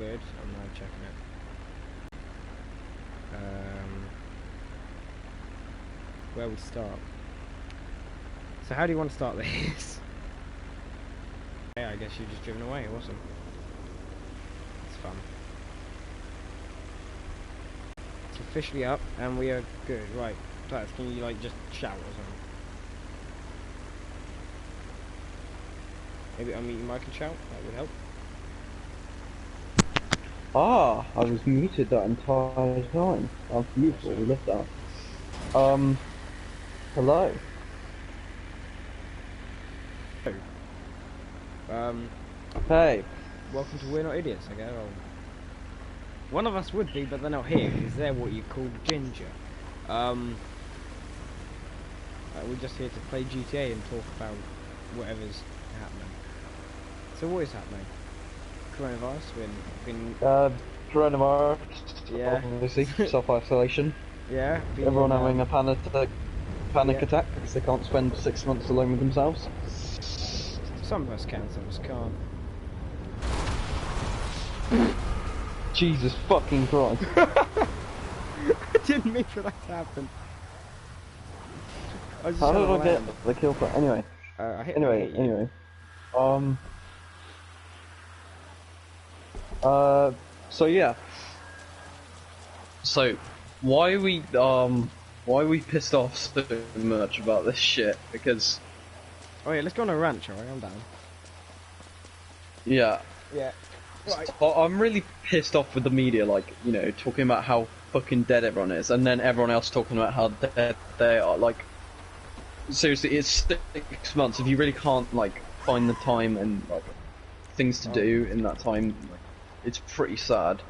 Good, I'm now checking it. Where we start. So how do you want to start this? Yeah, I guess you've just driven away, awesome. It's fun. It's officially up and we are good, right. Taz, can you like just shout or something? Maybe unmute your mic and shout, that would help. Ah, I was muted that entire time. That's beautiful, we love that. Hello. Hey. Welcome to We're Not Idiots, I guess. One of us would be, but they're not here, because they're what you call ginger. We're just here to play GTA and talk about whatever's happening. So what is happening? Coronavirus, been Coronavirus. yeah. Obviously, self-isolation. Yeah. Everyone having a panic attack because they can't spend 6 months alone with themselves. Some of us can, some of us can't. Jesus fucking Christ. I didn't mean for that to happen. How did I get the kill for anyway? Anyway. So yeah. So why are we pissed off so much about this shit? Because oh yeah, let's go on a ranch, alright, I'm down. Yeah. Yeah. Right. I'm really pissed off with the media, like, you know, talking about how fucking dead everyone is, and then everyone else talking about how dead they are. Like, seriously, it's 6 months. If you really can't, like, find the time and, like, things to do in that time, like, it's pretty sad.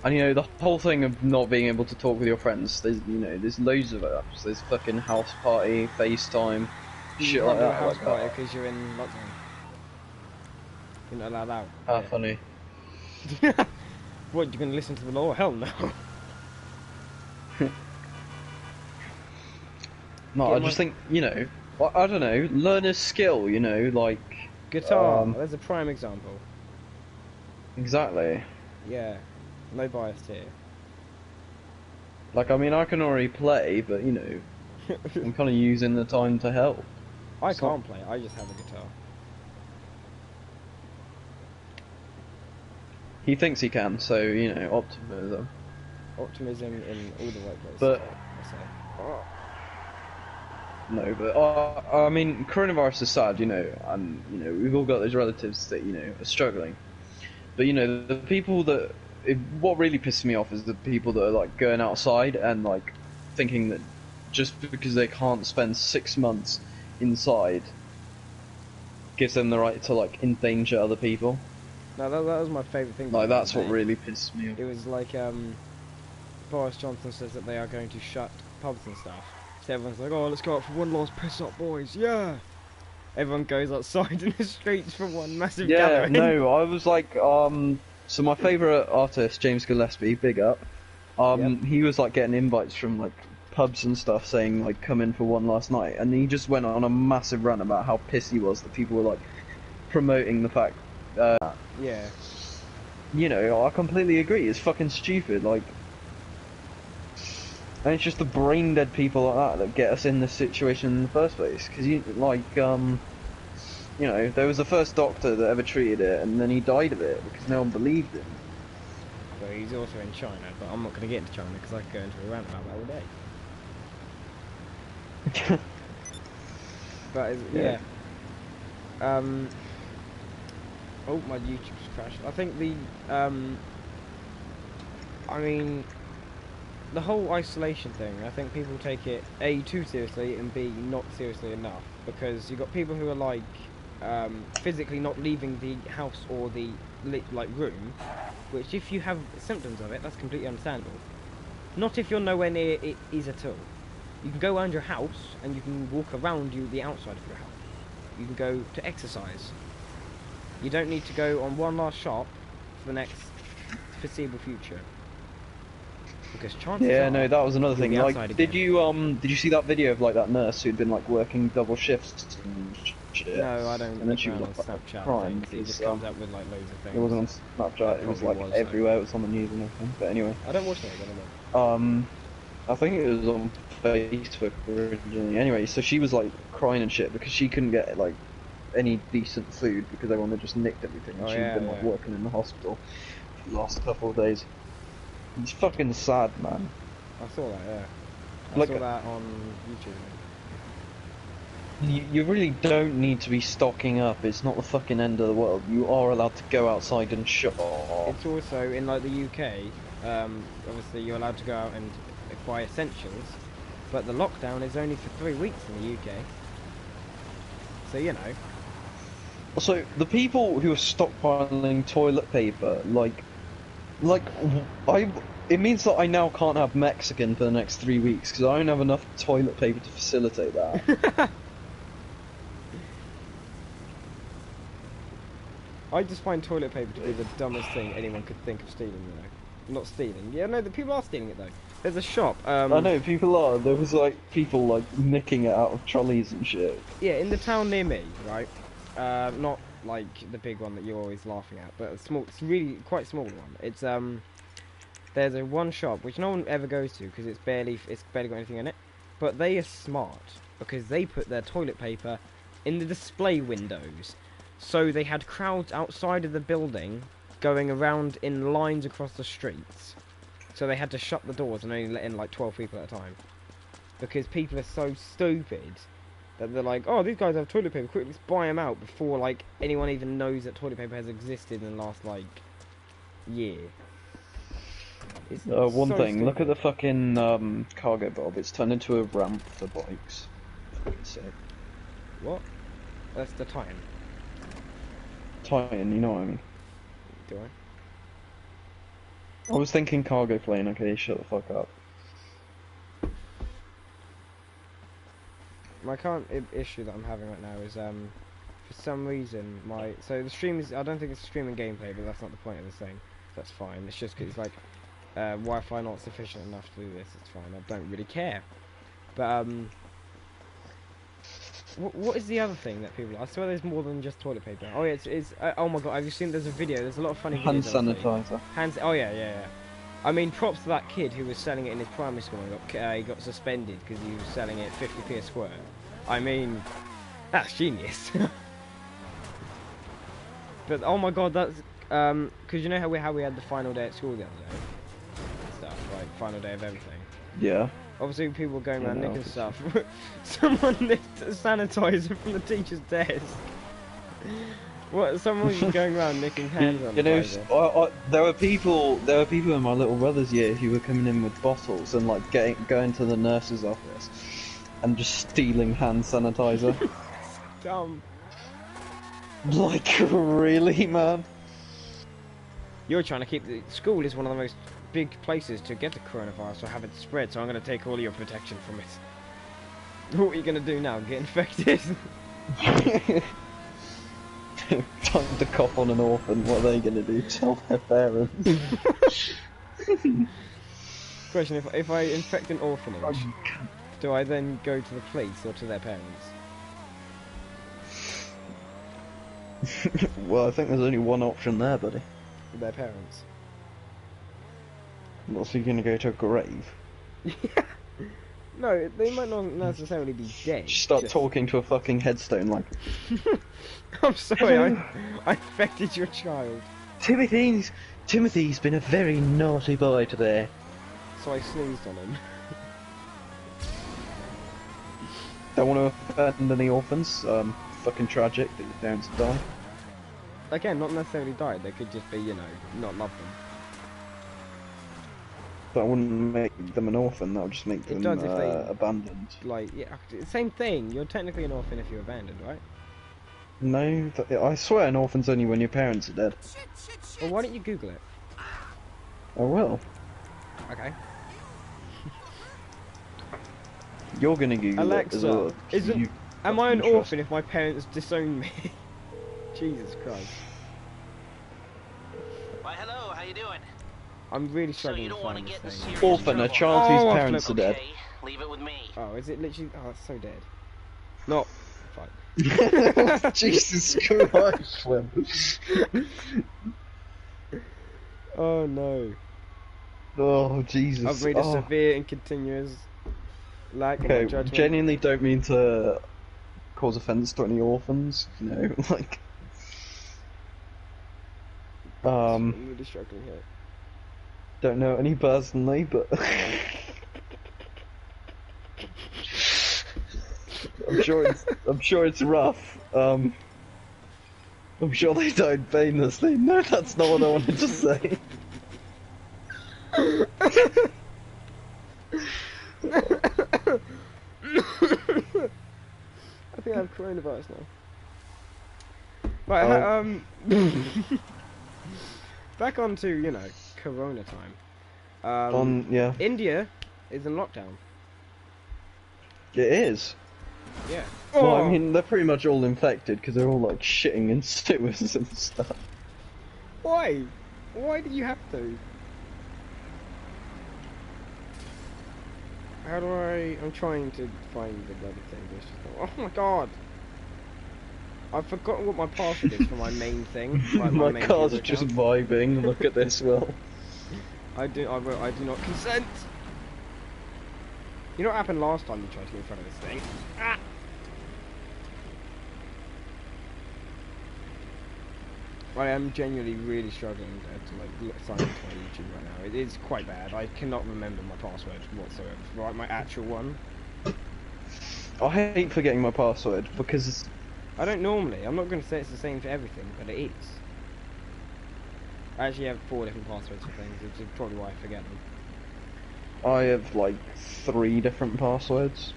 And, you know, the whole thing of not being able to talk with your friends, there's, you know, there's loads of apps. There's fucking house party, FaceTime, shit like that. House party because you're in lockdown. You're not allowed out. How funny. What, you're gonna listen to the law? Hell no. No, I just think, you know, I don't know, learn a skill, you know, like... Guitar, there's a prime example. Exactly. Yeah, no bias here. Like, I mean, I can already play, but, you know, I'm kind of using the time to help. I can't play, I just have a guitar. He thinks he can, so, you know, optimism. Optimism in all the right places. But... I say. No, but, I mean, coronavirus is sad, you know, and, you know, we've all got those relatives that, you know, are struggling. But, you know, the people that... what really pisses me off is the people that are, like, going outside and, like, thinking that just because they can't spend 6 months inside gives them the right to, like, endanger other people. No, that was my favourite thing. Like, that's what really pisses me off. It was like, Boris Johnson says that they are going to shut pubs and stuff. So everyone's like, oh, let's go out for one last piss up, boys, yeah! Everyone goes outside in the streets for one massive gathering. Yeah, no, I was like, so my favourite artist, James Gillespie, big up, Yep. he was like getting invites from like pubs and stuff saying like come in for one last night, and he just went on a massive rant about how pissed he was that people were like promoting the fact Yeah. you know, I completely agree, it's fucking stupid, like, and it's just the brain dead people like that get us in this situation in the first place, because you, like, you know, there was the first doctor that ever treated it, and then he died of it, because no one believed him. But he's also in China, but I'm not going to get into China because I could go into a rant about that all day. But, yeah. Oh, my YouTube's crashed. I think I mean, the whole isolation thing, I think people take it A, too seriously, and B, not seriously enough. Because you've got people who are like, physically not leaving the house or the, like, room, which if you have symptoms of it, that's completely understandable. Not if you're nowhere near it is at all. You can go around your house, and you can walk around the outside of your house. You can go to exercise. You don't need to go on one last shop for the next foreseeable future. Because chances are, no, that was another thing. Like, again. did you see that video of like that nurse who'd been like working double shifts and shit. No, I don't And then look she was around on like Snapchat crying things. It because just comes up with like loads of things. it wasn't on Snapchat. It was Probably like was, though. everywhere. It was on the news and everything. But anyway, I don't watch those, I don't know. I think it was on Facebook originally. Anyway, so she was like crying and shit because she couldn't get like any decent food because everyone had just nicked everything. And Oh, she'd yeah, been like yeah. working in the hospital for the last couple of days. It's fucking sad, man. I saw that, yeah. I Like, saw that on YouTube. you really don't need to be stocking up. It's not the fucking end of the world. You are allowed to go outside and shop. It's also in like the UK. Obviously, you're allowed to go out and buy essentials, but the lockdown is only for 3 weeks in the UK. So you know. So the people who are stockpiling toilet paper, it means that I now can't have Mexican for the next 3 weeks because I don't have enough toilet paper to facilitate that. I just find toilet paper to be the dumbest thing anyone could think of stealing, though. Not stealing. Yeah, no, the people are stealing it, though. There's a shop. I know, people are. There was, like, people, like, nicking it out of trolleys and shit. Yeah, in the town near me, right? Not, like, the big one that you're always laughing at, but a small, it's really quite small one. It's, there's a one shop, which no one ever goes to, because it's barely got anything in it. But they are smart, because they put their toilet paper in the display windows. So they had crowds outside of the building going around in lines across the streets. So they had to shut the doors and only let in like 12 people at a time. Because people are so stupid that they're like, oh, these guys have toilet paper, quick, let's buy them out before like anyone even knows that toilet paper has existed in the last like year. It's One so thing, stupid. look at the fucking cargo bob. It's turned into a ramp for bikes. Fucking sick. What? That's the time. Titan, you know what I mean? Do I? I was thinking cargo plane. Okay, shut the fuck up. My current issue that I'm having right now is for some reason so the stream is, I don't think it's streaming gameplay, but that's not the point of the thing. That's fine. It's just 'cause it's like Wi-Fi not sufficient enough to do this. It's fine. I don't really care. But what is the other thing that people? I swear there's more than just toilet paper. Oh yeah, it's oh my god, have you seen? There's a video. There's a lot of funny Hand videos. sanitizer. Hands. Oh yeah. I mean, props to that kid who was selling it in his primary school and he got suspended because he was selling it 50p a squirt. I mean, that's genius. But oh my god, that's because you know how we had the final day at school the other day, stuff like final day of everything. Yeah. Obviously, people were going around Yeah, nicking stuff. Someone nicked a sanitizer from the teacher's desk. What? Someone was going around nicking hand sanitizer. You know, there were people in my little brother's year who were coming in with bottles and like going to the nurse's office and just stealing hand sanitizer. Dumb. Like, really, man? You're trying to keep school is one of the most big places to get the coronavirus or have it spread, so I'm going to take all your protection from it. What are you going to do now? Get infected? Time to cough on an orphan. What are they going to do? Tell their parents. Question: if I infect an orphanage, do I then go to the police or to their parents? Well, I think there's only one option there, buddy. Their parents. What's he going to go to a grave? No, they might not necessarily be dead. Just start talking to a fucking headstone like, I'm sorry, I infected your child. Timothy's been a very naughty boy today. So I sneezed on him. Don't want to offend any orphans. Fucking tragic that your parents have died. Again, not necessarily died. They could just be, you know, not love them. That wouldn't make them an orphan. That would just make them does if they- abandoned. Like, yeah, same thing. You're technically an orphan if you're abandoned, right? No, I swear an orphan's only when your parents are dead. Well, why don't you Google it? I will. Okay. You're gonna Google Alexa, it as well. am I an fucking orphan if my parents disown me? Jesus Christ. Why, hello, how you doing? I'm really So struggling you to don't want to find get in this thing. serious Orphan, a trouble. child Oh, whose I've parents are looked- dead. Okay, leave it with me. Oh, is it literally? Oh, it's so dead. Not. Fine. Jesus Christ, Flynn. Oh no. Oh, Jesus. I've made a Oh. severe and continuous lack of my Okay, judgment. genuinely don't mean to cause offence to any orphans, you know, like... I'm really struggling here. Don't know any personally, but... I'm sure it's rough. I'm sure they died painlessly. No, that's not what I wanted to say. I think I have coronavirus now. Right, back on to, you know, Corona time. Yeah. India is in lockdown. It is. Yeah. Well, I mean, they're pretty much all infected because they're all like shitting in sewers and stuff. Why? Why do you have to? How do I'm trying to find the bloody thing. It's just not, oh my god! I've forgotten what my password is for my main thing. Like my main cars are Google just account. vibing. Look at this, Will. I do not consent! You know what happened last time you tried to get in front of this thing? Ah! I am genuinely really struggling to like sign into my YouTube right now. It is quite bad. I cannot remember my password whatsoever. Right, my actual one. I hate forgetting my password because I don't normally. I'm not going to say it's the same for everything, but it is. I actually have 4 different passwords for things, which is probably why I forget them. I have like 3 different passwords.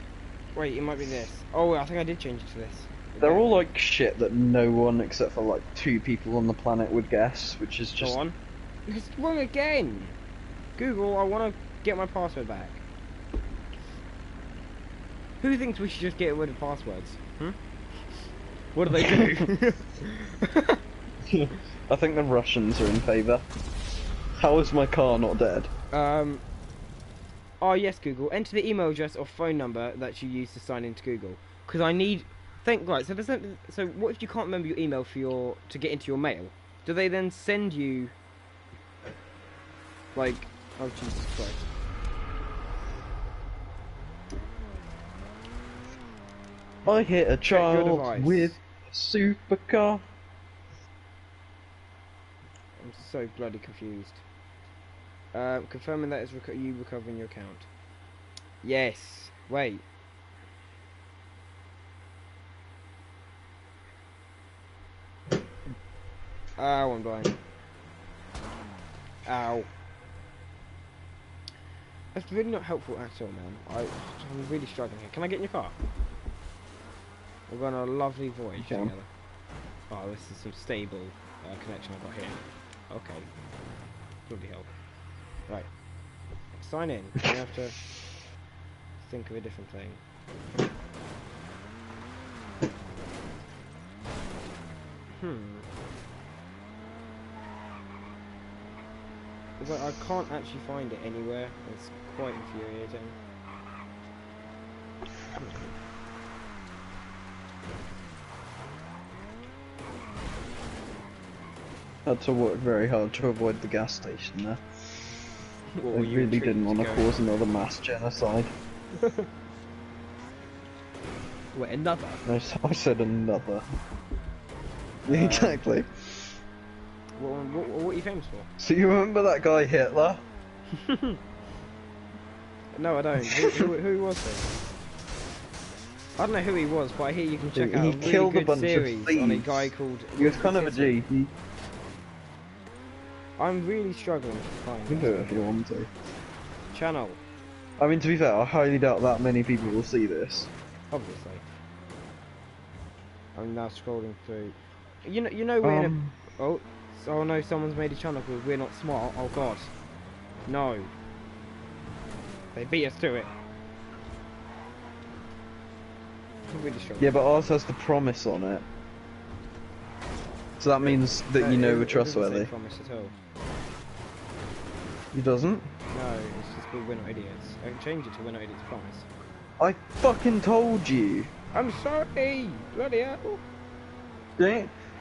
Wait, it might be this. Oh, I think I did change it to this. They're all like shit that no one except for like 2 people on the planet would guess, which is just... Go on. It's wrong again! Google, I want to get my password back. Who thinks we should just get rid of passwords? Hmm? What do they do? I think the Russians are in favour. How is my car not dead? Oh yes, Google. Enter the email address or phone number that you use to sign into Google. Because I need... Right, so what if you can't remember your email to get into your mail? Do they then send you... Like... Oh, Jesus Christ. I hit a Check your child device. with a supercar. I'm so bloody confused. Confirming that is you recovering your account. Yes. Wait. Ow, I'm dying. Ow. That's really not helpful at all, man. I'm really struggling here. Can I get in your car? We're going on a lovely voyage together. Oh, this is some stable connection I've got here. Okay. Bloody hell. Right. Sign in. You have to think of a different thing. But I can't actually find it anywhere. It's quite infuriating. Had to work very hard to avoid the gas station there. I really didn't want to cause another mass genocide. Wait, another? I said another. Yeah, exactly. What are you famous for? So you remember that guy Hitler? No, I don't. Who was he? I don't know who he was, but I hear you can check out a really killed a good bunch of series on a thieves. guy called... He was kind of a G. I'm really struggling to find You can do it if you want to. channel, I mean, to be fair, I highly doubt that many people will see this. obviously. I'm now scrolling through. You know we're in a... Oh no, someone's made a channel called We're Not Smart. Oh god. No. They beat us to it. I'm really struggling. Yeah, but ours has the promise on it. So that means that you know we're trustworthy. It doesn't say promise at all. He doesn't? No, it's just called We're Not Idiots. I can change it to We're Not Idiots Promise. I fucking told you. I'm sorry. Bloody hell.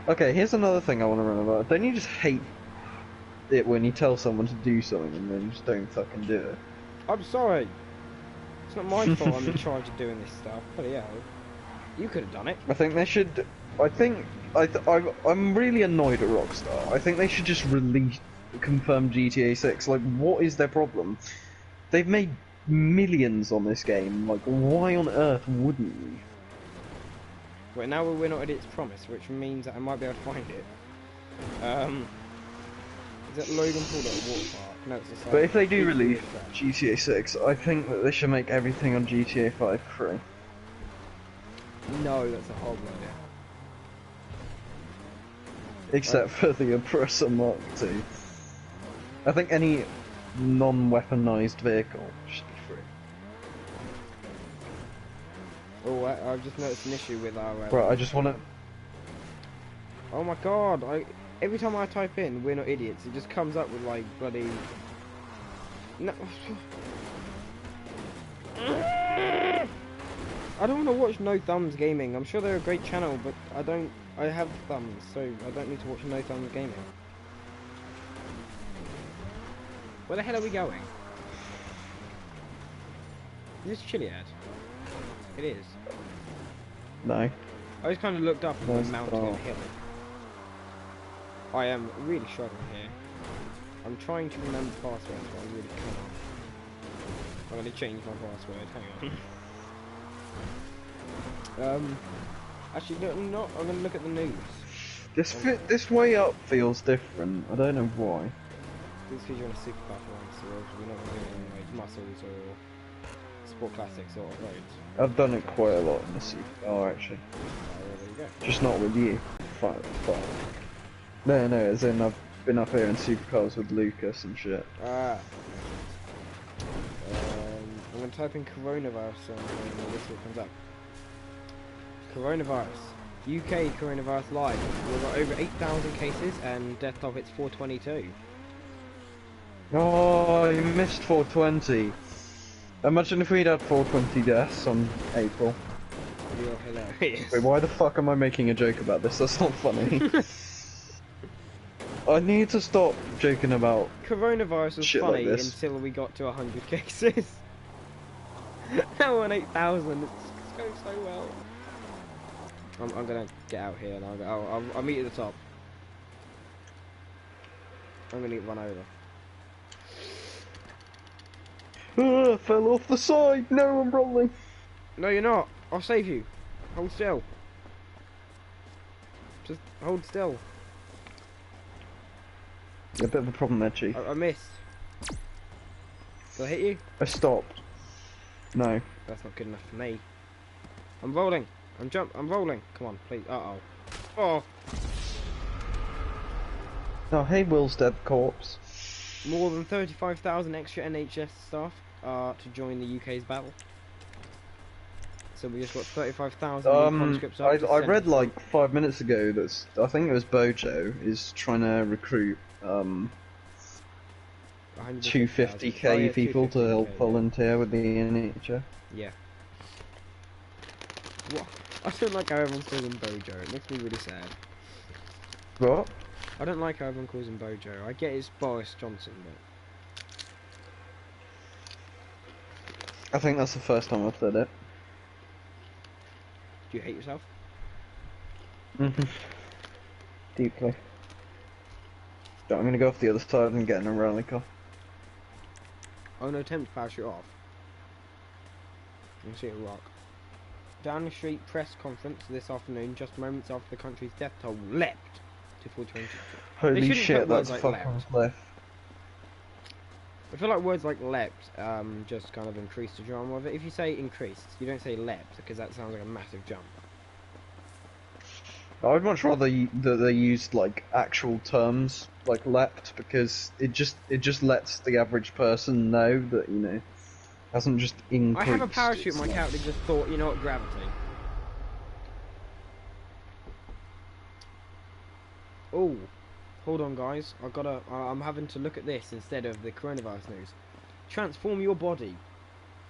Okay, here's another thing I want to run about. Don't you just hate it when you tell someone to do something and then just don't fucking do it? I'm sorry. It's not my fault I'm in charge of doing this stuff. Bloody hell. You could have done it. I think they should. I'm really annoyed at Rockstar. I think they should just confirm GTA 6. Like, what is their problem? They've made millions on this game. Like, why on earth wouldn't you? Well, now we're not at its promise, which means that I might be able to find it. Is it Logan Paul at a water park? No, it's a side. But if they do release GTA 6, I think that they should make everything on GTA 5 free. No, that's a horrible idea. Except for the Oppressor Mark II. I think any non-weaponized vehicle should be free. Oh, I've just noticed an issue with our... Right, I just want to... Oh my god, every time I type in "we're not idiots," it just comes up with like bloody... No. I don't want to watch No Thumbs Gaming. I'm sure they're a great channel, but I have thumbs, so I don't need to watch No Thumbs Gaming. Where the hell are we going? Is this Chiliad? It is. No. I just kind of looked up and Nice we're mounting start. a hill. I am really struggling here. I'm trying to remember the password, but I really can't. I'm going to change my password, hang on. Actually, no, I'm not. I'm going to look at the news. This way up feels different. I don't know why. This is because you're on a supercar one, so we're not doing like muscles or sport classics or roads. I've done it quite a lot in the supercar actually. Oh, there you go. Just not with you. Fuck. No, as in I've been up here in supercars with Lucas and shit. I'm going to type in coronavirus and this is what comes up. Coronavirus. UK coronavirus live. We've got over 8,000 cases and death toll hits 422. Oh, you missed 420. Imagine if we'd had 420 deaths on April. You're hilarious. Wait, why the fuck am I making a joke about this? That's not funny. I need to stop joking about Coronavirus was shit funny like this. until we got to 100 cases. Now we're on 8,000. It's going so well. I'm gonna get out here and I'll meet you at the top. I'm gonna get run over. Fell off the side. No, I'm rolling. No, you're not. I'll save you. Hold still. Just hold still. A bit of a problem there, Chief. I missed. Did I hit you? I stopped. No. That's not good enough for me. I'm rolling. I'm rolling. Come on, please. Uh-oh. Oh. Oh, hey, Will's dead corpse. More than 35,000 extra NHS staff are to join the UK's battle. So we just got 35,000 conscripts. I read like 5 minutes ago that I think it was Bojo is trying to recruit 250k people to help volunteer with the NHS. Yeah. What? I don't like how everyone calls him Bojo. It makes me really sad. What? I don't like how everyone calls him Bojo. I get it's Boris Johnson, but I think that's the first time I've said it. do you hate yourself? Deeply. So I'm gonna go off the other side and get in a rally car. Oh no, attempt to parachute off. You can see a rock. Downing Street press conference this afternoon, just moments after the country's death toll leapt to 420. Holy shit, that's like fucking leapt. cliff. I feel like words like leapt just kind of increase the drama of it. If you say increased, you don't say leapt because that sounds like a massive jump. I'd much rather that they used like actual terms like leapt because it just lets the average person know that, you know, hasn't just increased. I have a parachute, it's my like- character just thought, you know what, gravity. Oh, hold on guys, I'm having to look at this instead of the coronavirus news. Transform your body.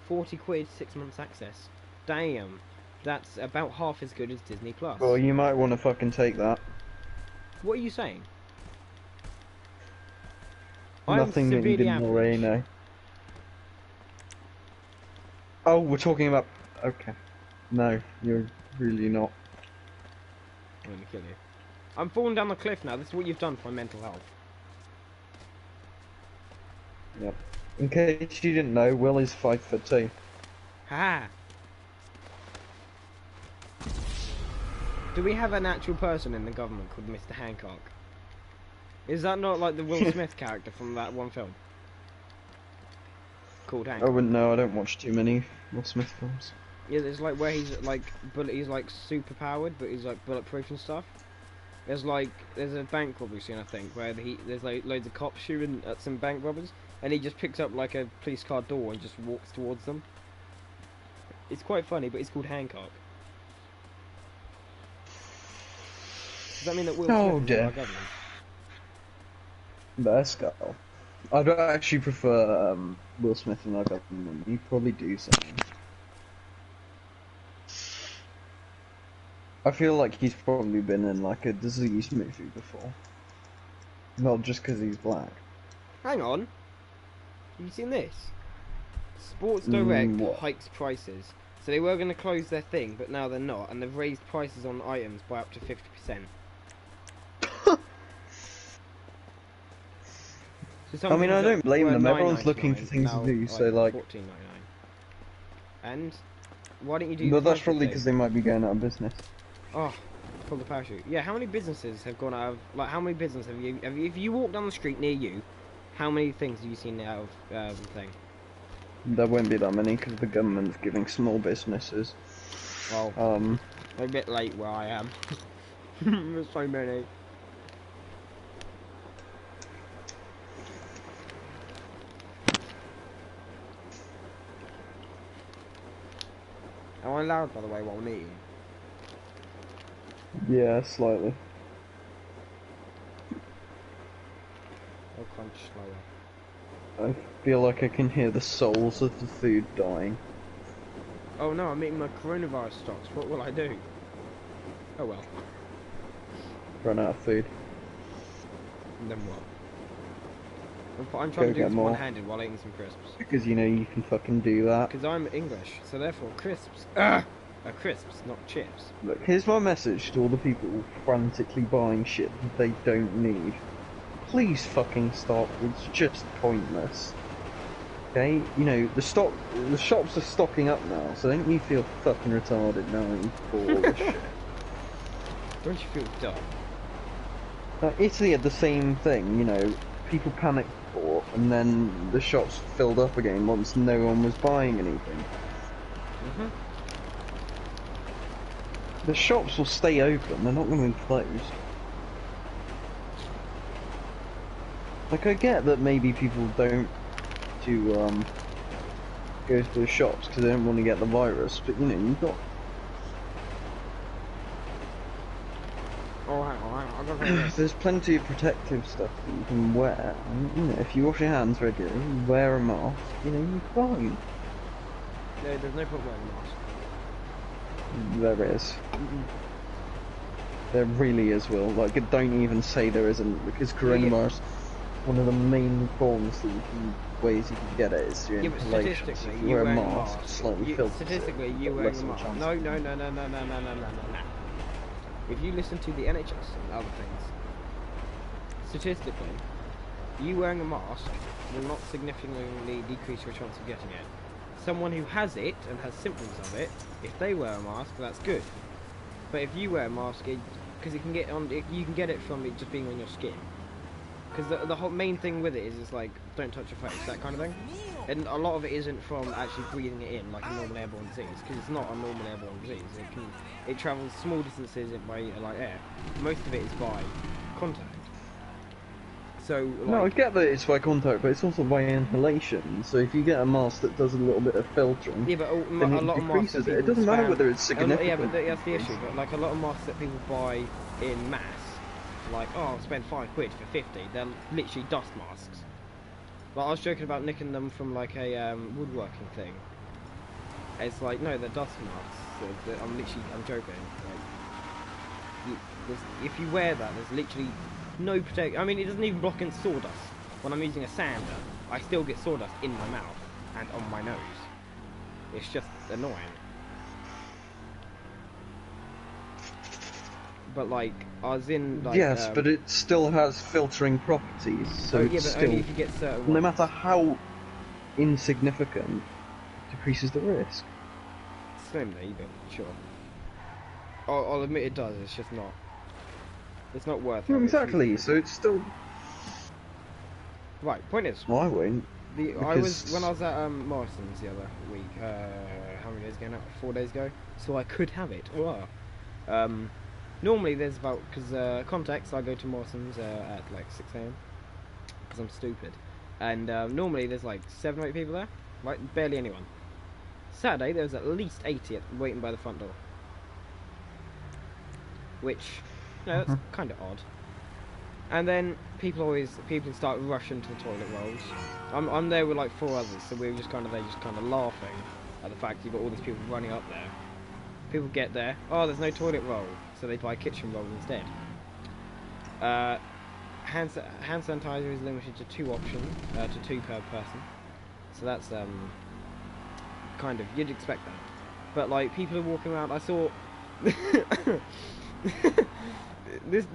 40 quid, 6 months access. Damn. That's about half as good as Disney Plus. Well, you might want to fucking take that. What are you saying? I'm Nothing that you severely didn't already average. know. Oh, we're talking about... Okay. No, you're really not. I'm gonna kill you. I'm falling down the cliff now. This is what you've done for my mental health. Yep. In case you didn't know, Will is 5'2". Ha! Do we have an actual person in the government called Mr. Hancock? Is that not like the Will Smith character from that one film? Called I Hancock. wouldn't know, I don't watch too many Will Smith films. Yeah, it's like where he's like he's like super powered, but he's like bulletproof and stuff. There's a bank robbery scene I think where there's like loads of cops shooting at some bank robbers, and he just picks up like a police car door and just walks towards them. It's quite funny, but it's called Hancock. Does that mean that Will Smith is in our government? Best go. I'd actually prefer Will Smith in our government. He'd probably do something. I feel like he's probably been in like a disease movie before. Not just because he's black. Hang on. Have you seen this? Sports Direct What? hikes prices. So they were going to close their thing, but now they're not, and they've raised prices on items by up to 50%. So I mean, I don't blame them. Everyone's looking for things to do, so like. $14.99. And why don't you do? But that's probably because they might be going out of business. Oh, pull the parachute. Yeah, how many businesses have gone out of? Like, how many businesses have you? If you walk down the street near you, how many things have you seen out of thing? There won't be that many because the government's giving small businesses. Well, a bit late where I am. There's so many. Am I loud, by the way, while I'm eating? Yeah, slightly. I'll crunch slower. I feel like I can hear the souls of the food dying. Oh no, I'm eating my coronavirus stocks. What will I do? Oh well. Run out of food. And then what? I'm trying to do get this more. one-handed while eating some crisps. Because you know you can fucking do that. Because I'm English, so therefore crisps are crisps, not chips. Look, here's my message to all the people frantically buying shit that they don't need. Please fucking stop. It's just pointless. Okay? You know, the shops are stocking up now, so don't you feel fucking retarded now for all this shit. Don't you feel dumb? Italy had the same thing, you know, people panicked before, and then the shops filled up again once no one was buying anything. The shops will stay open, they're not going to be closed. Like, I get that maybe people don't go to the shops because they don't want to get the virus, but you know, you've got... Oh, hang on, I gotta say this. There's plenty of protective stuff that you can wear, and, you know, if you wash your hands regularly, wear a mask, you know, you're fine. No, there's no point wearing a mask. There is. There really is, Will. Like, don't even say there isn't, because coronavirus, one of the main forms that ways you can get it is through inhalation. Statistically, If you you wear a wearing mask, slightly filters statistically, it, you got wearing less a of mask. chance. No. If you listen to the NHS and other things, statistically, you wearing a mask will not significantly decrease your chance of getting it. Someone who has it and has symptoms of it, if they wear a mask, that's good. But if you wear a mask, because you can get it from it just being on your skin. Because the whole main thing with it is it's like, don't touch your face, that kind of thing. And a lot of it isn't from actually breathing it in like a normal airborne disease, because it's not a normal airborne disease. It travels small distances by like air. Most of it is by contact. So like, No, I get that it's by contact, but it's also by inhalation. So if you get a mask that does a little bit of filtering, yeah, but then a lot of masks decreases that it. It doesn't matter spam- whether it's significant. Yeah, but that's the issue. But like a lot of masks that people buy in mass, like, oh, I'll spend £5 for 50. They're literally dust masks. Like, I was joking about nicking them from like a woodworking thing, It's like, no, they're dust marks. I'm joking. Like, if you wear that, there's literally no protect. I mean, it doesn't even block against sawdust. When I'm using a sander, I still get sawdust in my mouth and on my nose. It's just annoying. But like, I was in like. Yes, but it still has filtering properties, so yeah, it's but still, only if you get certain no ones. matter how insignificant, decreases the risk. Slimly, but sure. I'll admit it does. It's just not. It's not worth it. Exactly. So it's still. Right. Point is. Well, I won't. When I was at Morrison's the other week. How many days ago now? 4 days ago. So I could have it. Normally there's about context. I go to Morrison's at like 6 a.m. because I'm stupid, and normally there's like 7 or 8 people there. Right, barely anyone. Saturday there was at least 80 waiting by the front door. Which, that's kind of odd. And then people start rushing to the toilet rolls. I'm there with like 4 others, so we were just kind of laughing at the fact you've got all these people running up there. People get there, oh, there's no toilet roll, so they buy kitchen roll instead. Hand sanitizer is limited to 2 options, to 2 per person. So that's kind of, you'd expect that. But like people are walking around. I saw this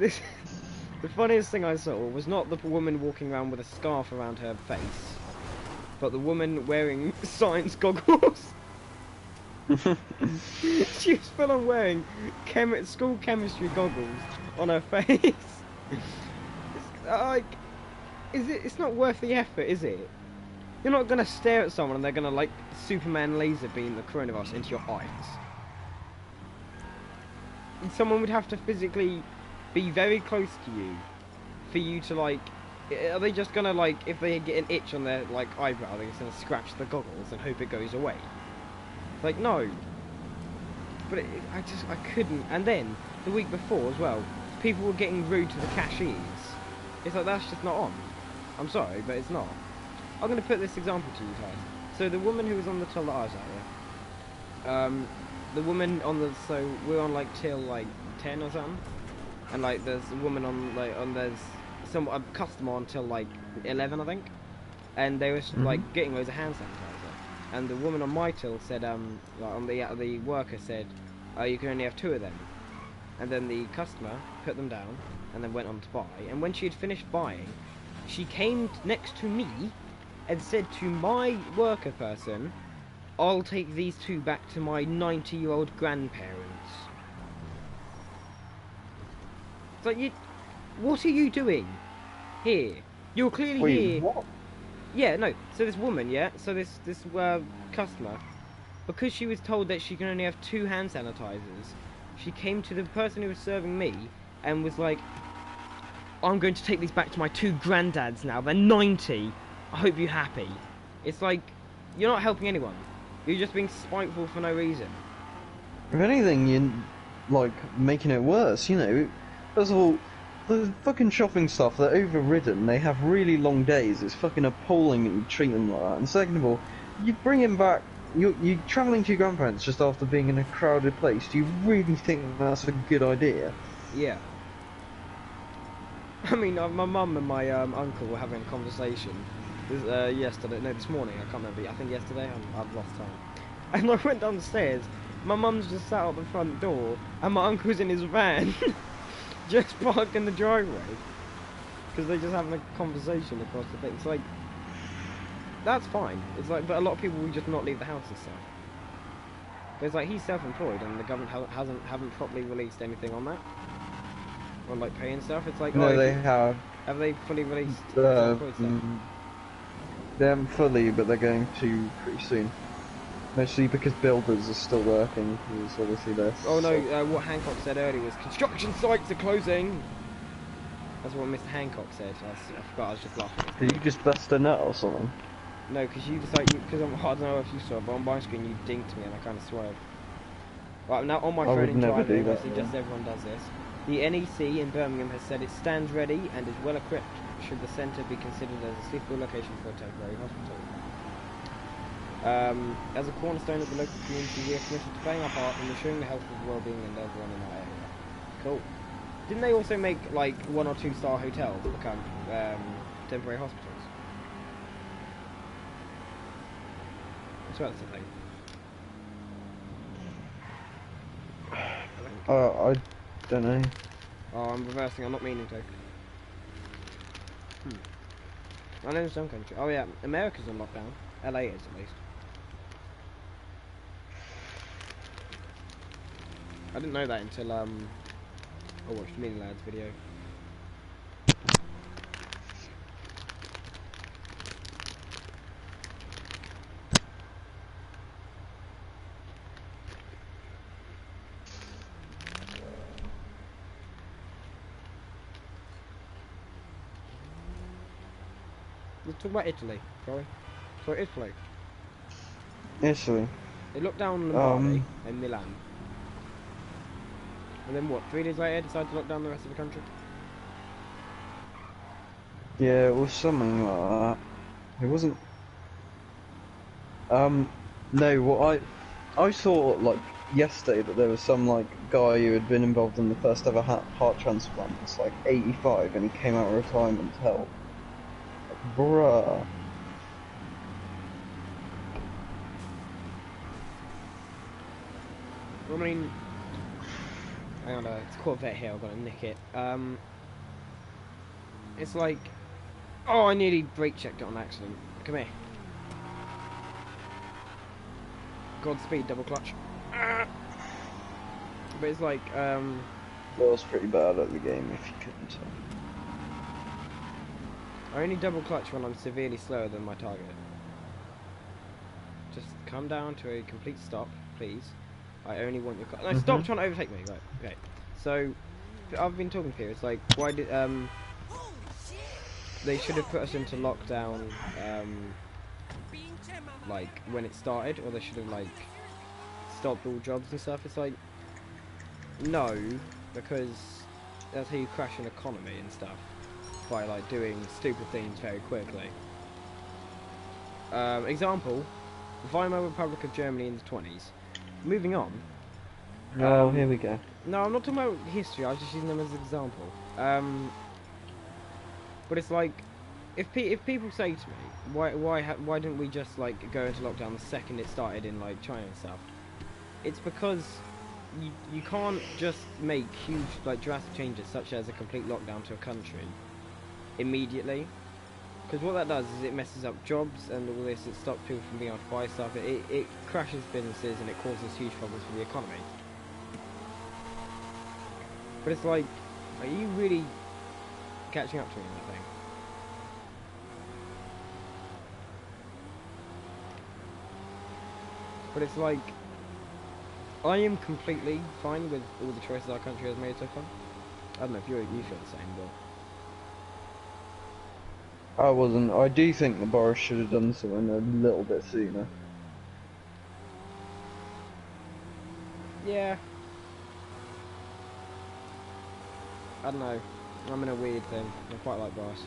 the funniest thing I saw was not the woman walking around with a scarf around her face, but the woman wearing science goggles. She was full on wearing school chemistry goggles on her face. It's not worth the effort, is it? You're not gonna stare at someone and they're gonna like Superman laser beam the coronavirus into your eyes. And someone would have to physically be very close to you for you to like. Are they just gonna like, if they get an itch on their like eyebrow, they're just gonna scratch the goggles and hope it goes away? Like, no. But I couldn't. And then the week before as well, people were getting rude to the cashiers. It's like, that's just not on. I'm sorry, but it's not. I'm gonna put this example to you guys. So the woman who was on the till that I was at, the woman on the, so we're on like till like 10 or something, and like there's a woman on like there's a customer on till like 11 I think, and they were like getting loads of hand sanitizer, and the woman on my till said like on the worker said, you can only have 2 of them, and then the customer put them down and then went on to buy, and when she had finished buying, she came next to me and said to my worker person, I'll take these 2 back to my 90-year-old grandparents. It's like, what are you doing here? You're clearly here. What? Yeah, no. So this woman, yeah. So this customer, because she was told that she can only have 2 hand sanitizers, she came to the person who was serving me and was like, I'm going to take these back to my 2 granddads now. They're 90. I hope you're happy. It's like, you're not helping anyone. You're just being spiteful for no reason. If anything, you're like making it worse. You know, first of all, the fucking shopping stuff, they're overridden. They have really long days. It's fucking appalling that you treat them like that. And second of all, you bring him back. You're travelling to your grandparents just after being in a crowded place. Do you really think that's a good idea? Yeah. I mean, my mum and my uncle were having a conversation this morning, I can't remember, I think yesterday, I've lost time. And I went downstairs, my mum's just sat at the front door, and my uncle's in his van, just parked in the driveway, because they're just having a conversation across the thing. It's like, that's fine, it's like, but a lot of people will just not leave the house and stuff. But it's like, he's self-employed, and the government haven't properly released anything on that. On like pay and stuff. It's like, no, they have. Have they fully released self-employed stuff? They haven't fully, but they're going to pretty soon. Mostly because builders are still working, because obviously they're... Oh no, what Hancock said earlier was, construction sites are closing! That's what Mr. Hancock said. I forgot, I was just laughing. Did you just bust a nut or something? No, because you just like, because I don't know if you saw it, but on my screen you dinked me and I kind of swerved. Right, now on my phone in driving, obviously just everyone does this. The NEC in Birmingham has said it stands ready and is well equipped should the centre be considered as a suitable location for a temporary hospital. As a cornerstone of the local community, we are committed to playing our part in ensuring the health and well-being of everyone in our area. Cool. Didn't they also make like 1 or 2 star hotels become temporary hospitals? I swear that's a thing. I don't know. Oh, I'm reversing. I'm not meaning to. I know some country. Oh yeah, America's on lockdown. LA is at least. I didn't know that until I watched Mini Lads video. Let's talk about Italy, shall we? So Italy. Italy. They locked down Lombardy and Milan. And then what, 3 days later decided to lock down the rest of the country? Yeah, it was something like that. It wasn't. No, what I saw like yesterday that there was some like guy who had been involved in the first ever heart transplant. It's like 85, and he came out of retirement to help. Like, bruh. I mean, hang on, it's a Corvette here. I've got to nick it. It's like, oh, I nearly brake checked it on accident. Come here. Godspeed, double clutch. But it's like, That was pretty bad at the game, if you couldn't tell. I only double clutch when I'm severely slower than my target. Just come down to a complete stop, please. I only want your car. No, stop trying to overtake me. Right, okay. So, I've been talking to you. It's like, why did, they should have put us into lockdown, like, when it started, or they should have, like, stopped all jobs and stuff. It's like, no, because that's how you crash an economy and stuff, by, like, doing stupid things very quickly. Example, Weimar Republic of Germany in the 20s. Moving on. Oh, here we go. No, I'm not talking about history. I was just using them as an example. But it's like, if people say to me, why didn't we just like go into lockdown the second it started in like China and stuff? It's because you can't just make huge like drastic changes such as a complete lockdown to a country immediately. Because what that does is it messes up jobs and all this, it stops people from being able to buy stuff, it crashes businesses and it causes huge problems for the economy. But it's like, are you really catching up to me in that thing? But it's like, I am completely fine with all the choices our country has made so far. I don't know if you feel the same, but... I wasn't. I do think the Boris should have done something a little bit sooner. Yeah. I don't know. I'm in a weird thing. I quite like Boris.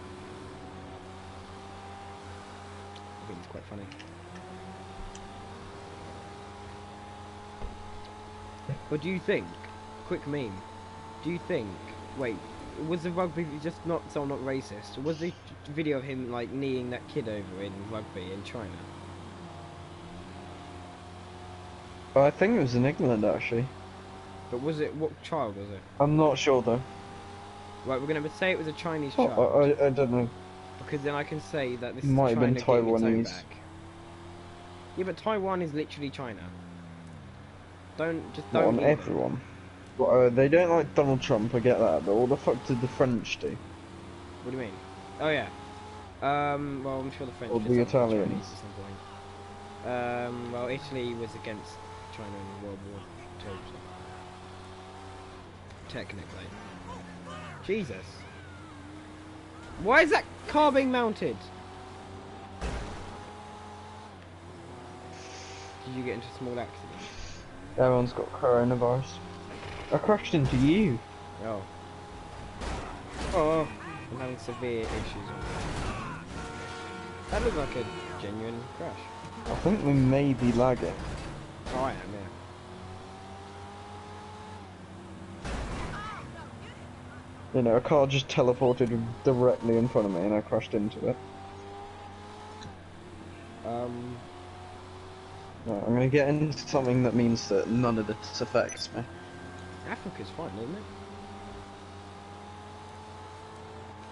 I think it's quite funny. But do you think, quick meme, do you think, wait, was the rugby just not racist? Was the video of him like kneeing that kid over in rugby in China? I think it was in England actually. But was it, what child was it? I'm not sure though. Right, we're going to say it was a Chinese Oh, child. I don't know. Because then I can say that this Might is have China been getting its own Taiwanese. back. Yeah, but Taiwan is literally China. Don't Not on leave it. everyone. Well, they don't like Donald Trump, I get that, but what the fuck did the French do? What do you mean? Oh yeah. Well, I'm sure the French Or did the something to Italians. Chinese at some point. Well, Italy was against China in World War II, so technically. Jesus. Why is that car being mounted? Did you get into a small accident? Everyone's got coronavirus. I crashed into you. Oh. Oh, I'm having severe issues with it. That looked like a genuine crash. I think we may be lagging. Oh, I am, yeah. You know, a car just teleported directly in front of me and I crashed into it. Right, I'm gonna get into something that means that none of this affects me. Africa's fine, isn't it?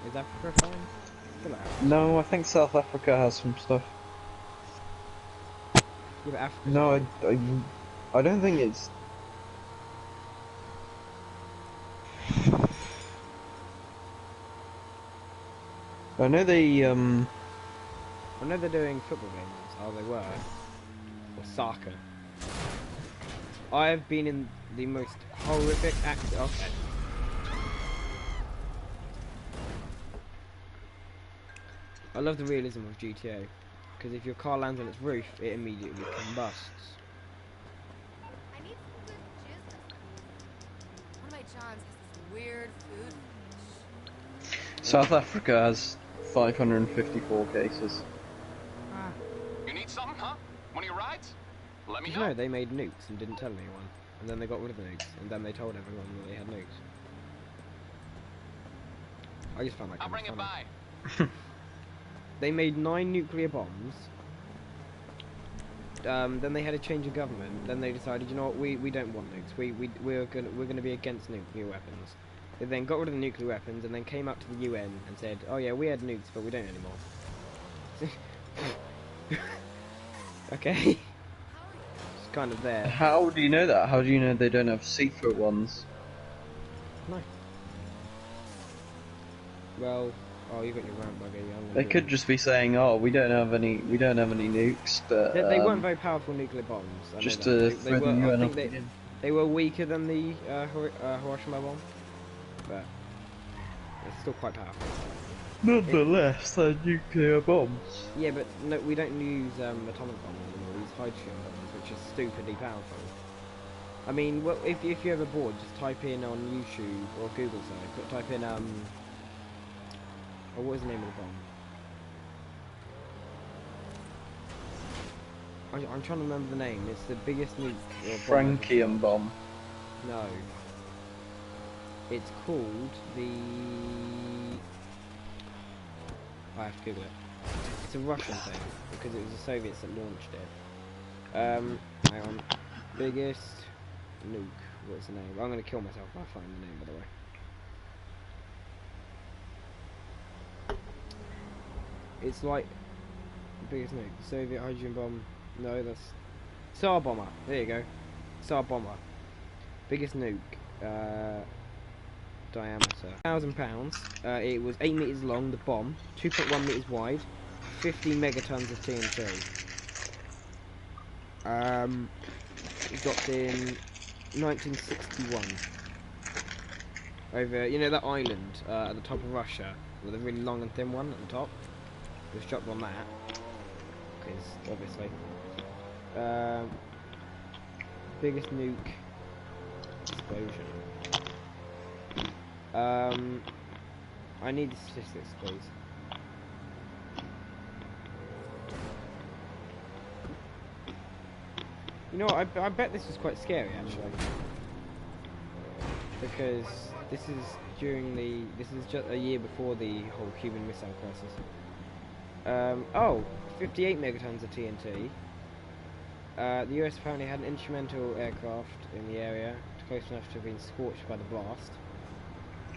Is Africa fine? I feel like Africa's No, I think South Africa has some stuff. fine. Yeah, but Africa's No, fine. I don't think it's... I know they, I know they're doing football games. Oh, they were. Or soccer. I have been in the most horrific accident. Okay. I love the realism of GTA. Because if your car lands on its roof, it immediately combusts. I need some good juice. One of my Johns has this weird food fetish. South Africa has 554 cases. Ah. You need something, huh? One of your rides? Let me Did you know. know they made nukes and didn't tell anyone? And then they got rid of the nukes, and then they told everyone that they had nukes. I just found that I'll kind of bring it funny. by. They made 9 nuclear bombs. Then they had a change of government. Then they decided, you know what, we don't want nukes. We're gonna be against nuclear weapons. They then got rid of the nuclear weapons and then came up to the UN and said, oh yeah, we had nukes, but we don't anymore. Okay. It's kind of there. How do you know that? How do you know they don't have secret ones? No. Well, oh, you got your ramp buggy. They could just be saying, "Oh, we don't have any nukes," but They weren't very powerful nuclear bombs. I know just that. to They throw the were. I UN think off they, again. they were weaker than the Hiroshima bomb, but it's still quite powerful. Nonetheless, they're nuclear bombs. Yeah, but no, we don't use atomic bombs anymore. We use hydrogen bombs, which is stupidly powerful. I mean, well, if you're ever bored, just type in on YouTube or Google, sorry, but type in oh, what was the name of the bomb? I'm trying to remember the name. It's the biggest nuke. Or bomb ever. Frankium bomb. No. It's called the... I have to Google it. It's a Russian thing, because it was the Soviets that launched it. Hang on. Biggest nuke. What's the name? I'm going to kill myself if I find the name, by the way. It's like... biggest nuke. Soviet hydrogen bomb. No, that's... Tsar Bomber. There you go. Tsar Bomber. Biggest nuke. Diameter. £1,000. It was 8 meters long, the bomb. 2.1 meters wide. 50 megatons of TNT. It dropped in 1961. Over, you know that island at the top of Russia, with a really long and thin one at the top? It was dropped on that. Because, obviously. Biggest nuke explosion. I need the statistics, please. You know what, I bet this was quite scary, actually. Because this is just a year before the whole Cuban Missile Crisis. Oh, 58 megatons of TNT. The US apparently had an instrumental aircraft in the area, close enough to have been scorched by the blast.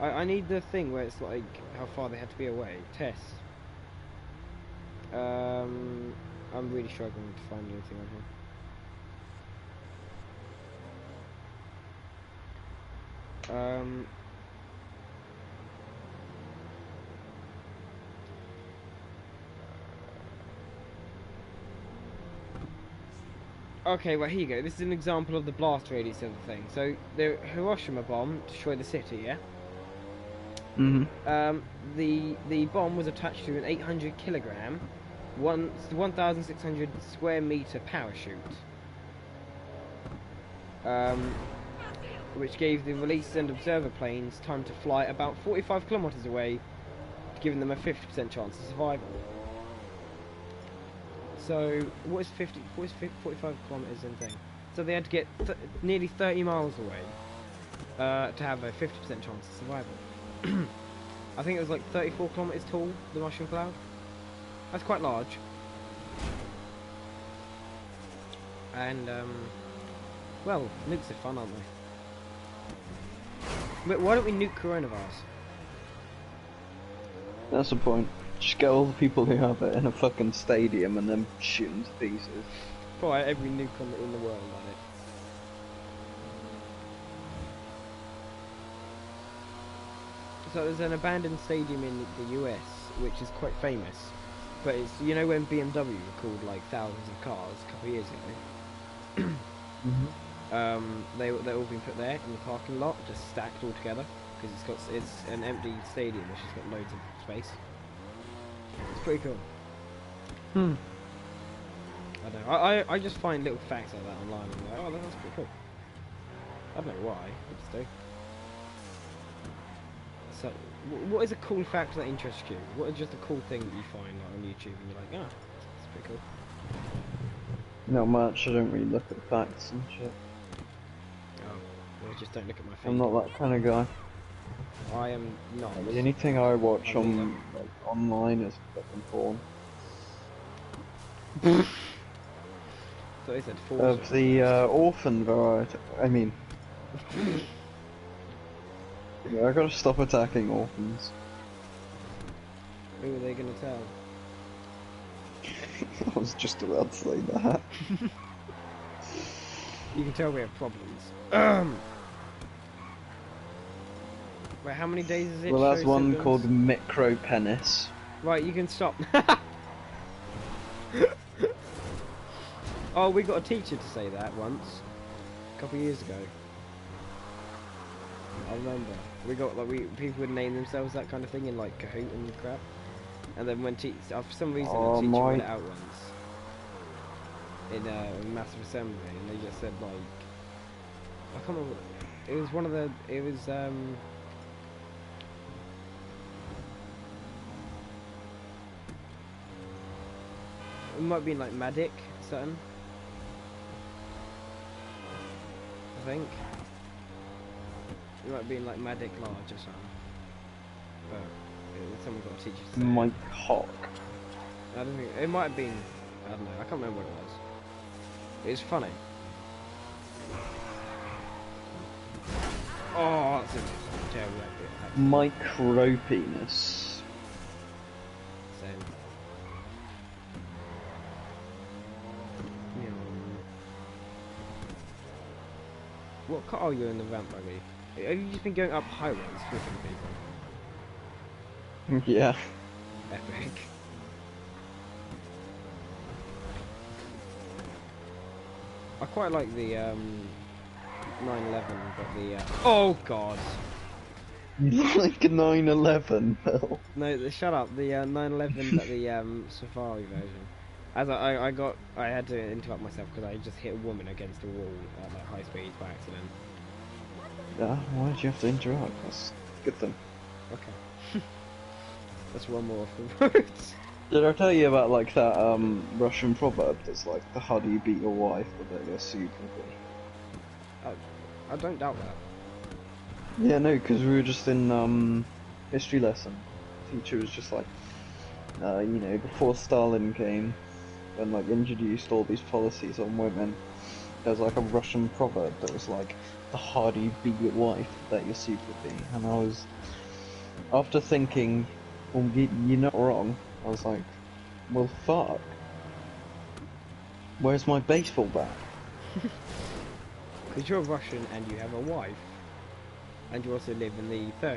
I need the thing where it's like how far they had to be away. Test. I'm really struggling to find anything on here. Okay, well here you go. This is an example of the blast radius of the thing. So the Hiroshima bomb destroyed the city, yeah. The bomb was attached to an 800 kilogram, 1,600 square meter parachute, which gave the release and observer planes time to fly about 45 kilometers away, giving them a 50% chance of survival. So what is 50? What is 45 kilometers in thing? So they had to get nearly 30 miles away to have a 50% chance of survival. I think it was like 34 kilometers tall, the Russian cloud. That's quite large. And well, nukes are fun, aren't they? Why don't we nuke coronavirus? That's the point. Just get all the people who have it in a fucking stadium and then shoot them to pieces. Probably every nuke in the world on it. So there's an abandoned stadium in the US which is quite famous, but it's, you know, when BMW were called like thousands of cars a couple of years ago. They all been put there in the parking lot, just stacked all together because it's an empty stadium which has got loads of space. It's pretty cool. I don't know. I just find little facts like that online and I'm like, oh, that's pretty cool. I don't know why, I just do. So, what is a cool fact that interests you? What is just a cool thing that you find like on YouTube and you're like, ah, that's pretty cool. Not much, I don't really look at facts and shit. Oh, well, just don't look at my feed. I'm not that kind of guy. I am not. The only thing I watch I on like, online is fucking porn. So they said Of Forza. the orphan variety. I mean, yeah, I gotta stop attacking orphans. Who are they gonna tell? I was just about to say that. You can tell we have problems. Wait, how many days is it? Well, that's show one symptoms? called micro penis. Right, you can stop. Oh, we got a teacher to say that once, a couple of years ago. I remember. We got like people would name themselves that kind of thing in like Kahoot and crap. And then when for some reason Oh, a teacher my- read it out once in massive assembly, and they just said like, I can't remember. It was one of the. It was It might be like Madik something. I think. It might be in like Madik Large or something. But someone got a teacher to say it. My cock. I don't think it might have been. I don't know. I can't remember what it was. It was funny. Oh, that's a terrible idea. Micro penis. Same. What car are you in the ramp, buggy? Have you just been going up highways flipping people? Yeah. Epic. I quite like the 911, but the oh god. Like a 911, Bill. No, shut up. The 911, but the Safari version. As I had to interrupt myself because I just hit a woman against a wall at like high speed by accident. Yeah, why'd you have to interrupt? That's a good thing. Okay. That's one more off the road. Did I tell you about like that Russian proverb that's like, the harder you beat your wife, the better your soup will be? I don't doubt that. Yeah, no, because we were just in history lesson. Teacher was just like, you know, before Stalin came and like introduced all these policies on women, there was like a Russian proverb that was like, the harder you beat your wife, the better your soup will be. And I was, after thinking, well, you're not wrong, I was like, well, fuck. Where's my baseball bat? Because you're Russian and you have a wife. And you also live in the 30s. Or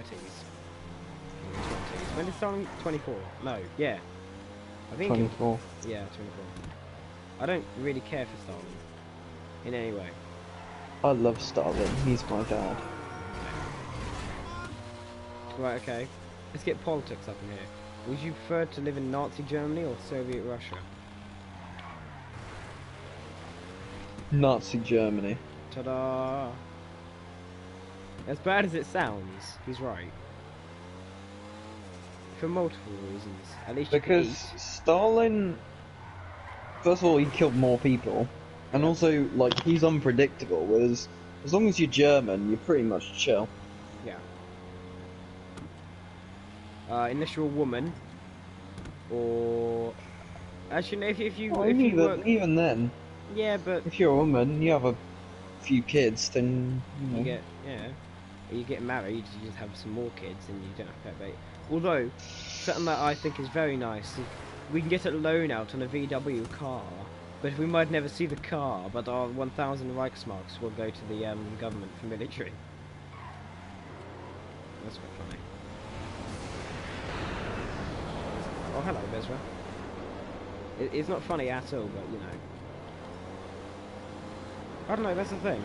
20s. When did Stalin? 24. No, yeah. I think 24. Yeah, 24. I don't really care for Stalin. In any way. I love Stalin, he's my dad. Right, okay. Let's get politics up in here. Would you prefer to live in Nazi Germany or Soviet Russia? Nazi Germany. Ta-da! As bad as it sounds, he's right. For multiple reasons. At least you can Because eat. Stalin, first of all, he killed more people, and also like he's unpredictable. Whereas as long as you're German, you're pretty much chill. Yeah. Unless you're a woman, or actually, no, if you work, Even then, yeah, but if you're a woman, you have a few kids, then you get you get married, you just have some more kids, and you don't have to pay bait. Although something that I think is very nice, we can get a loan out on a VW car, but we might never see the car, but our 1,000 Reichsmarks will go to the government for military. That's quite funny. Oh, hello, Bezra. It's not funny at all, but you know. I don't know, that's the thing.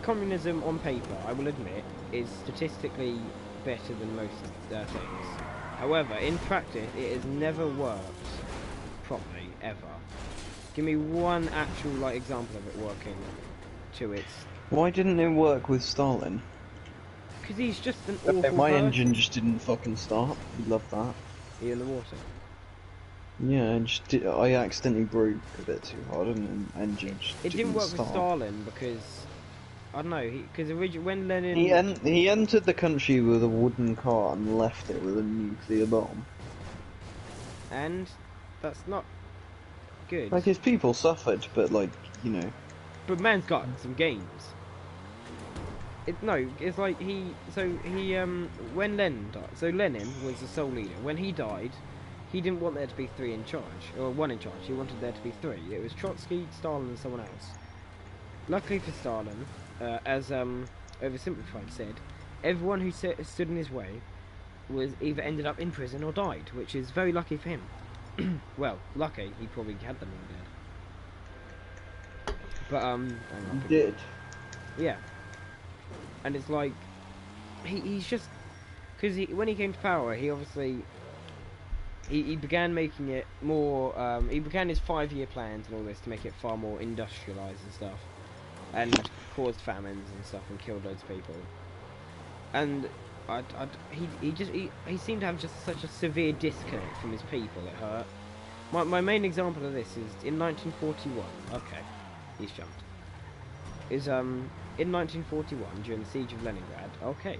Communism on paper, I will admit, is statistically better than most things. However, in practice, it has never worked properly, ever. Give me one actual example of it working to its... Why didn't it work with Stalin? Because he's just an awful My person. engine just didn't fucking start. You love that. He in the water. Yeah, I accidentally broke a bit too hard, and the engine just It didn't work start. with Stalin because... I don't know, because originally when Lenin... He entered the country with a wooden car and left it with a nuclear bomb. And that's not good. Like, his people suffered, but you know... But man's got some games. It's like when Lenin died, so Lenin was the sole leader. When he died, he didn't want there to be three in charge, or one in charge. He wanted there to be three. It was Trotsky, Stalin, and someone else. Luckily for Stalin, as Oversimplified said, everyone who stood in his way was either ended up in prison or died, which is very lucky for him. Well, lucky, he probably had them all dead. But He did. yeah. And it's like he's just because when he came to power, he obviously he began making it more. He began his 5-year plans and all this to make it far more industrialized and stuff, and caused famines and stuff and killed loads of people. And he seemed to have just such a severe disconnect from his people. It hurt. My main example of this is in 1941. Okay, he's jumped. Is in 1941 during the siege of Leningrad. Okay,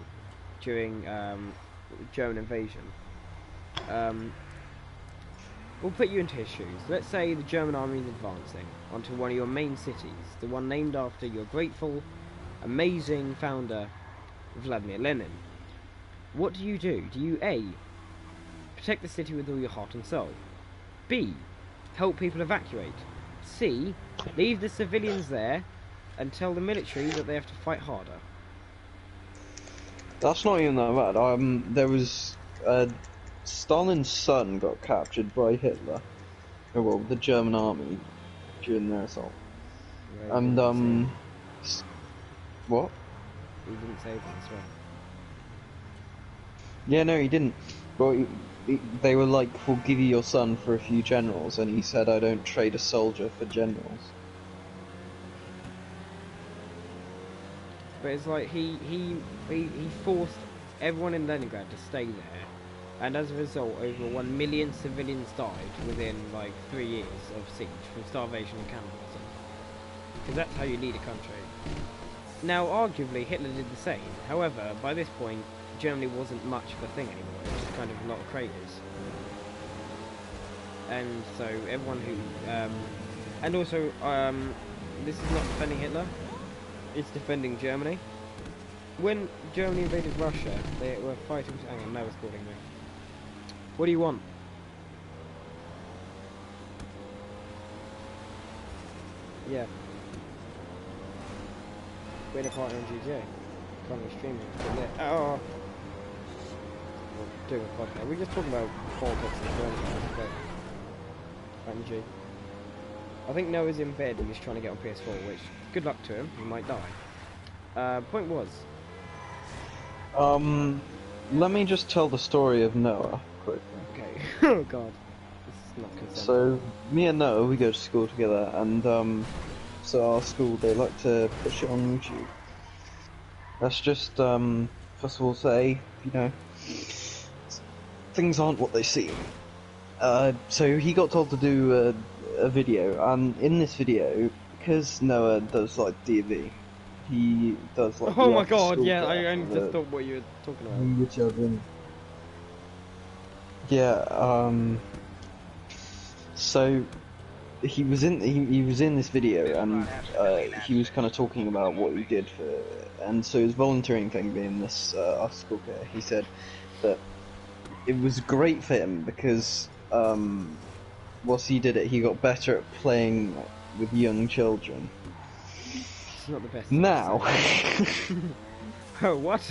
during German invasion. We'll put you into his shoes. Let's say the German army is advancing onto one of your main cities, the one named after your grateful, amazing founder, Vladimir Lenin. What do? Do you A, protect the city with all your heart and soul? B, help people evacuate? C, leave the civilians there and tell the military that they have to fight harder? That's not even that bad. There was Stalin's son got captured by Hitler, or well, the German army during their assault. Yeah, And what? he didn't say that as well. Yeah, no, he didn't. Well, they were like, "We'll give you your son for a few generals," and he said, "I don't trade a soldier for generals." But it's like he forced everyone in Leningrad to stay there, and as a result, over 1 million civilians died within 3 years of siege from starvation and cannibalism. Because that's how you lead a country. Now, arguably, Hitler did the same. However, by this point, Germany wasn't much of a thing anymore. It was just kind of a lot of craters. And so everyone who, and also, this is not defending Hitler. It's defending Germany. When Germany invaded Russia, they were fighting. Hang on, now it's calling me. What do you want? Yeah. We're the party on GTA. Can't be streaming. Oh. We're doing a podcast. We're just talking about politics and Germany. But MG. I think Noah's in bed and he's trying to get on PS4, which, good luck to him, he might die. Point was... let me just tell the story of Noah, quickly. Okay. Oh god. This is not consent. So, me and Noah, we go to school together, and, so our school, they like to push it on YouTube. Let's just, first of all say, things aren't what they seem. So he got told to do a video, and in this video, because Noah does like DV, he does like Oh the my after god, school yeah, care I for only just thought what you were talking the about. younger children. Yeah, so he was in this video, and he was kind of talking about what he did for, and so his volunteering thing being this after school care. He said that it was great for him because once he did it, he got better at playing with young children. It's not the best thing Now, to say. Oh, what?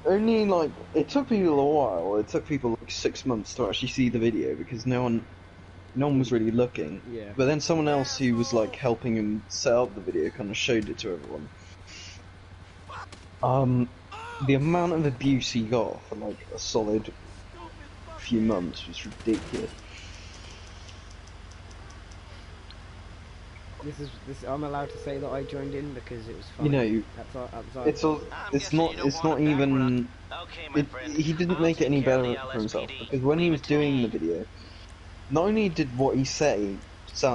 only like it took people a while. It took people like 6 months to actually see the video because no one was really looking. Yeah. But then someone else who was like helping him set up the video kind of showed it to everyone. The amount of abuse he got for like a solid few months was ridiculous. This. I'm allowed to say that I joined in because it was fun. You know, Outside. it's all, it's not even. He didn't make it any better for himself because when he was doing the video, not only did what he say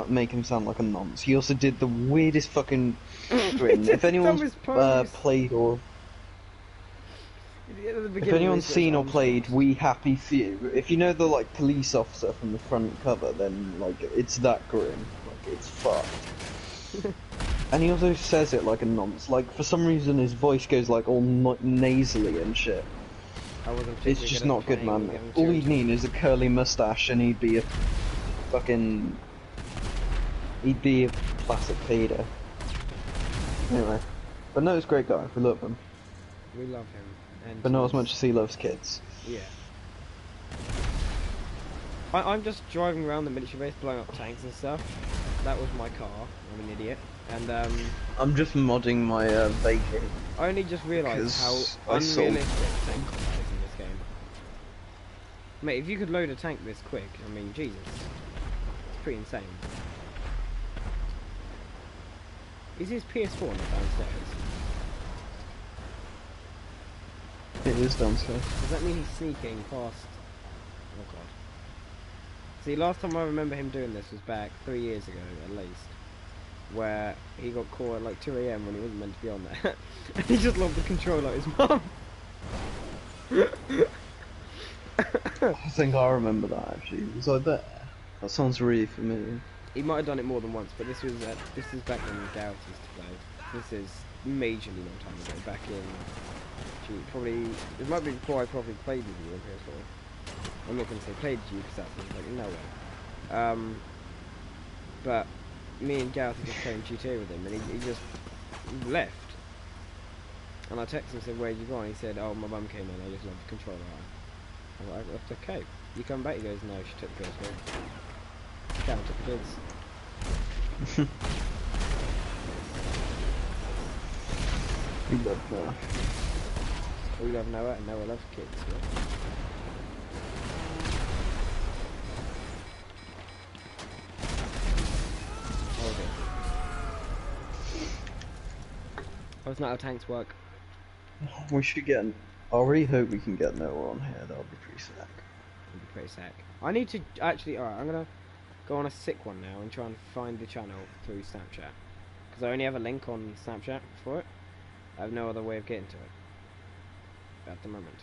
make him sound like a nonce, he also did the weirdest fucking grin. If anyone's played or if anyone's seen or played We Happy Few, if you know the like police officer from the front cover, then like it's that grin. Like it's fucked. And he also says it like a nonce. Like for some reason his voice goes like all nasally and shit. It's just not good, man. All he'd need is a curly mustache, and he'd be a fucking. He'd be a classic pedo. Anyway, but no, he's a great guy. We love him. We love him. And But not as much as he loves kids. Yeah. I'm just driving around the military base blowing up tanks and stuff. That was my car. I'm an idiot. And I'm just modding my Vacate. I only just realised how unrealistic tank combat is in this game. Mate, if you could load a tank this quick, I mean, Jesus. It's pretty insane. Is his PS4 not downstairs? It is downstairs. Does that mean he's sneaking past? Oh god. See, last time I remember him doing this was back 3 years ago, at least. Where he got caught at like 2 AM when he wasn't meant to be on there. And he just locked the controller at his mum. I think I remember that actually. Was I there? That sounds really familiar. He might have done it more than once, but this is back when Gareth used to play. This is majorly long time ago, back in... Gee, probably... It might be before I probably played with you on PS4. I'm not going to say played with you, because that seems like nowhere. But me and Gareth were just playing GTA with him, and he just left. And I texted him and said, "Where'd you go?" And he said, "Oh, my mum came in, I just left the controller out." I was like, "That's okay. You come back?" He goes, "No, she took the PS4. Gareth took the kids." We love Noah. We love Noah, and Noah loves kids. Yeah? Okay. Oh, it's not how tanks work. We should get. I really hope we can get Noah on here. That'll be pretty sick. It'd be pretty sick. I need to actually. Alright, I'm gonna go on a sick one now and try and find the channel through Snapchat. Because I only have a link on Snapchat for it. I have no other way of getting to it at the moment.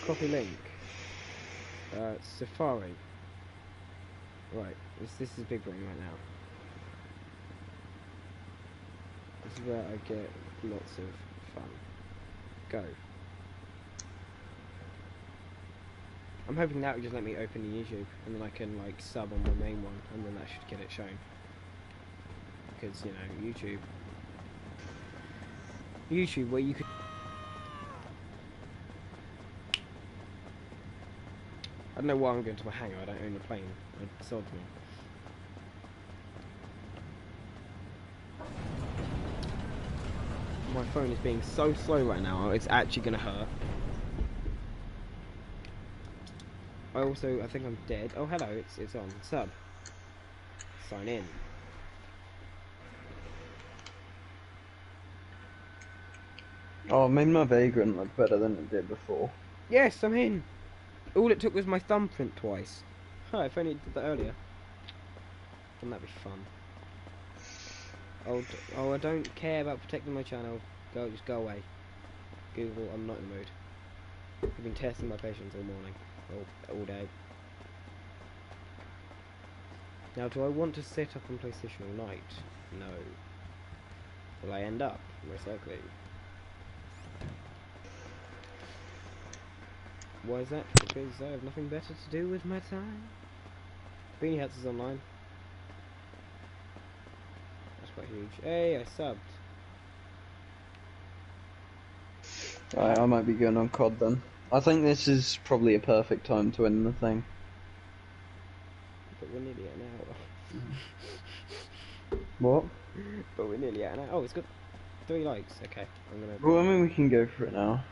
Copy link. Safari. Right, this is Big Brain right now. This is where I get lots of fun. Go. I'm hoping that will just let me open the YouTube, and then I can like sub on my main one, and then that should get it shown. Because, you know, YouTube where you could... I don't know why I'm going to a hangar, I don't own the plane. I sold me. My phone is being so slow right now, it's actually going to hurt. I think I'm dead. Oh, hello, it's on. Sub. Sign in. Oh, it made my Vagrant look better than it did before. Yes, I'm in. All it took was my thumbprint twice. Oh, if only it did that earlier. Wouldn't that be fun? Oh, I don't care about protecting my channel. Just go away. Google, I'm not in the mood. I've been testing my patience all morning. All day. Now, do I want to set up on PlayStation all night? No. Will I end up? Most likely. Why is that? Because I have nothing better to do with my time. Beanie Hats is online. That's quite huge. Hey, I subbed. Right, I might be going on COD then. I think this is probably a perfect time to end the thing. But we're nearly at an hour. What? But we're nearly at an hour. Oh, it's got 3 likes. Okay, I'm gonna. Well, I mean, we can go for it now.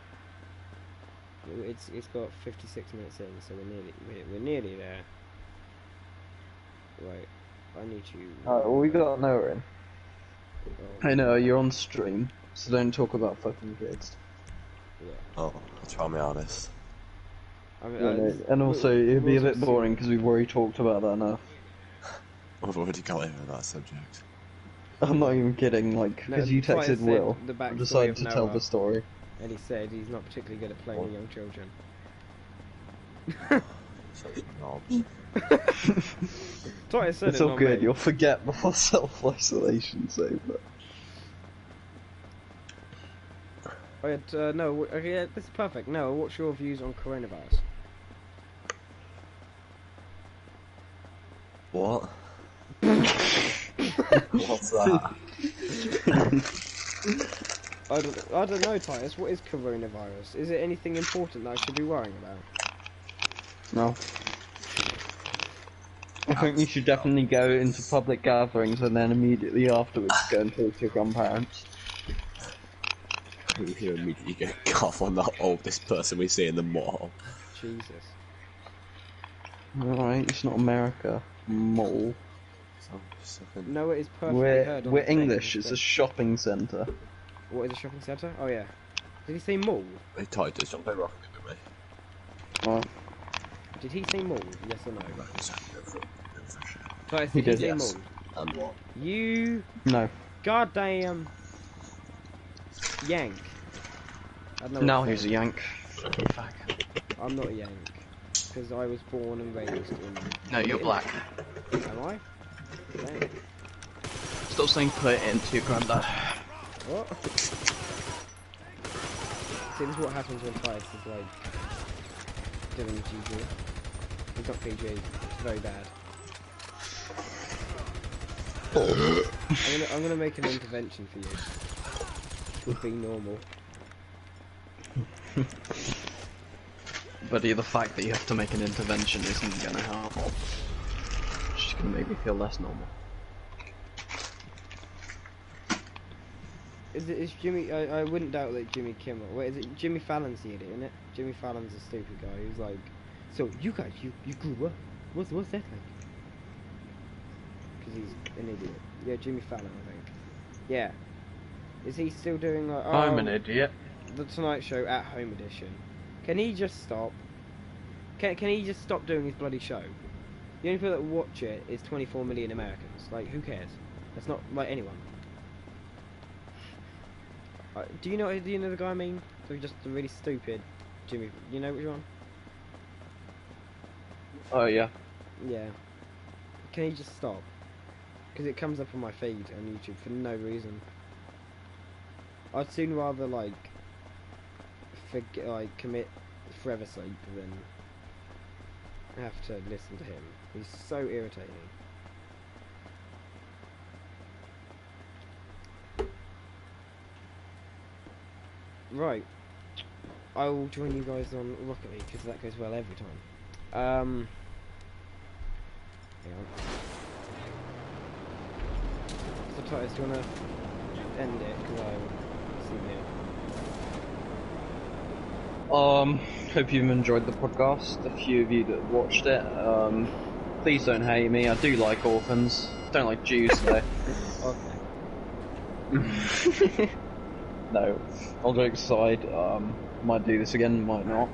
It's got 56 minutes in, so we're nearly there. Right, I need you. Alright, well, we got an hour in. Oh, I know, you're on stream, so don't talk about fucking kids. yeah. Oh, try me honest. I mean, You know, and also, it'd be a bit boring because we've already talked about that enough. I've already got over that subject. I'm not even kidding, like, No, because you Titus texted said Will, the backstory I decided of to tell Noah. the story. And he said he's not particularly good at playing young children. Such knobs. Titus said It's it, all not good, me. you'll forget before self-isolation's over. Oh, yeah, no, okay, yeah, this is perfect. No, what's your views on coronavirus? What? What's that? I don't know, Titus. What is coronavirus? Is it anything important that I should be worrying about? No. I think you should definitely go into public gatherings and then immediately afterwards go and talk to your grandparents. You immediately get cough on the oldest person we see in the mall. Jesus. Alright, it's not America. Mall. No, it is perfectly heard on We're the thing, English, it's a but- shopping centre. What is a shopping centre? Oh yeah. Did he say mall? They tried to jump over with me. Well, Did he say mall? Yes or no? Go Titus, He did he did, say yes. mall? And what? You no. goddamn yank. I don't know Now what to he's a say. yank. I'm not a yank. Because I was born and raised in... No, you're black. Am I? Dang. Stop saying put it into your granddad. What? See, this is what happens when Titus is like doing GG. He's not PG. It's very bad. I'm gonna make an intervention for you. With being normal. Buddy, the fact that you have to make an intervention isn't gonna help. It's just gonna make me feel less normal. Is Jimmy? I wouldn't doubt that Jimmy Kimmel. Wait, is it Jimmy Fallon's the idiot, isn't it? Jimmy Fallon's a stupid guy who's like, so you guys, you grew up. What's that like? Because he's an idiot. Yeah, Jimmy Fallon, I think. Yeah. Is he still doing like? I'm an idiot. The Tonight Show at Home edition. Can he just stop? Can he just stop doing his bloody show? The only people that watch it is 24 million Americans. Like, who cares? That's not like anyone. Do you know the guy I mean? So just a really stupid Jimmy. You know which one? Oh yeah. Yeah. Can he just stop? Because it comes up on my feed on YouTube for no reason. I'd sooner rather like commit forever sleep than have to listen to him. He's so irritating. Right. I will join you guys on Rocket League because that goes well every time. Hang on. So Titus, do you wanna end it? Because I see me. Hope you've enjoyed the podcast. A few of you that watched it. Please don't hate me. I do like orphans. Don't like Jews though. Okay. No. All jokes aside, might do this again, might not.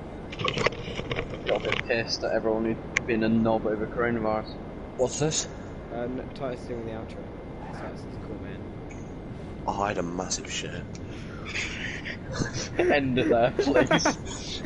Got a bit pissed at everyone who'd been a knob over coronavirus. What's this? Titus doing the outro. Titus is cool, man. Oh, I had a massive shit. End it there, please.